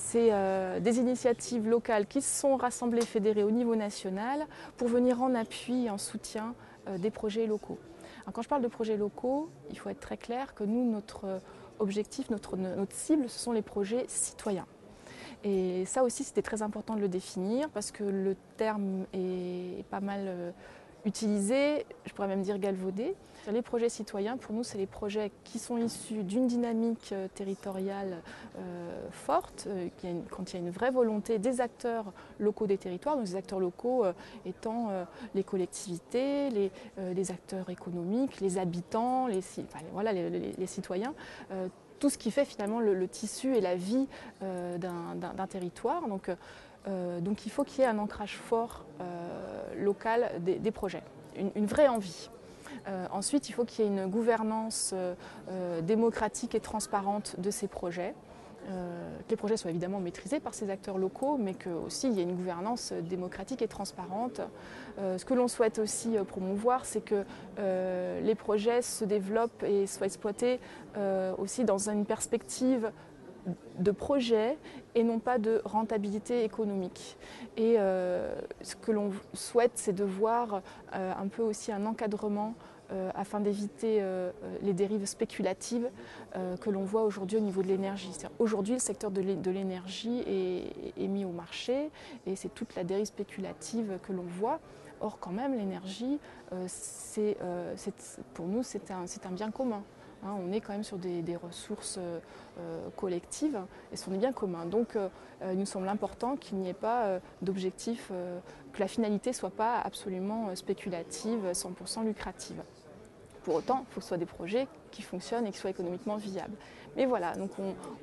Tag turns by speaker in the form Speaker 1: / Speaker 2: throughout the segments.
Speaker 1: c'est des initiatives locales qui se sont rassemblées, fédérées au niveau national pour venir en appui et en soutien des projets locaux. Alors, quand je parle de projets locaux, il faut être très clair que nous, notre objectif, notre cible, ce sont les projets citoyens. Et ça aussi, c'était très important de le définir parce que le terme est pas mal utilisé, je pourrais même dire galvaudé. Les projets citoyens, pour nous, c'est les projets qui sont issus d'une dynamique territoriale forte, quand il y a une vraie volonté des acteurs locaux des territoires, donc les acteurs locaux étant les collectivités, les acteurs économiques, les habitants, les citoyens. Tout ce qui fait finalement le tissu et la vie d'un territoire. Donc il faut qu'il y ait un ancrage fort local des projets, une vraie envie. Ensuite, il faut qu'il y ait une gouvernance démocratique et transparente de ces projets. Que les projets soient évidemment maîtrisés par ces acteurs locaux, mais qu'aussi il y ait une gouvernance démocratique et transparente. Ce que l'on souhaite aussi promouvoir, c'est que les projets se développent et soient exploités aussi dans une perspective de projet et non pas de rentabilité économique. Et ce que l'on souhaite, c'est de voir un peu aussi un encadrement afin d'éviter les dérives spéculatives que l'on voit aujourd'hui au niveau de l'énergie. Aujourd'hui, le secteur de l'énergie est mis au marché et c'est toute la dérive spéculative que l'on voit. Or, quand même, l'énergie, pour nous, c'est un bien commun. On est quand même sur des ressources collectives et ce sont des biens communs. Donc il nous semble important qu'il n'y ait pas d'objectif, que la finalité ne soit pas absolument spéculative, 100% lucrative. Pour autant, il faut que ce soit des projets qui fonctionnent et qui soient économiquement viables. Mais voilà, donc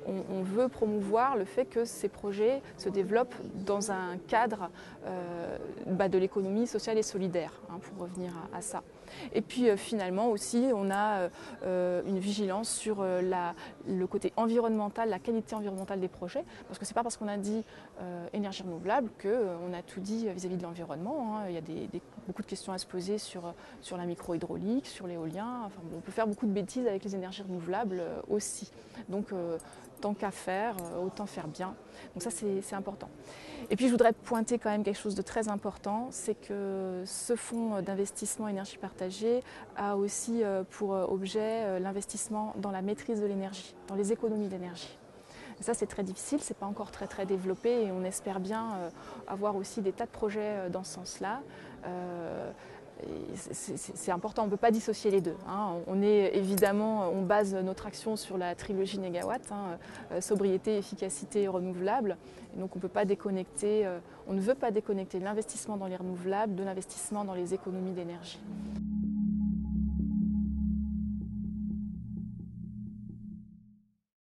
Speaker 1: on veut promouvoir le fait que ces projets se développent dans un cadre de l'économie sociale et solidaire, pour revenir à ça. Et puis finalement aussi, on a une vigilance sur le côté environnemental, la qualité environnementale des projets, parce que ce n'est pas parce qu'on a dit énergie renouvelable qu'on a tout dit vis-à-vis de l'environnement. Il y a beaucoup de questions à se poser sur la microhydraulique, sur l'éolien. Enfin, on peut faire beaucoup de bêtises avec les énergies renouvelables aussi. Donc tant qu'à faire, autant faire bien. Donc ça c'est important. Et puis je voudrais pointer quand même quelque chose de très important, c'est que ce fonds d'investissement énergie partagée a aussi pour objet l'investissement dans la maîtrise de l'énergie, dans les économies d'énergie. Ça c'est très difficile, c'est pas encore très développé et on espère bien avoir aussi des tas de projets dans ce sens-là. C'est important, on ne peut pas dissocier les deux. On base notre action sur la trilogie négawatt, sobriété, efficacité et renouvelable. Et donc on ne veut pas déconnecter l'investissement dans les renouvelables de l'investissement dans les économies d'énergie.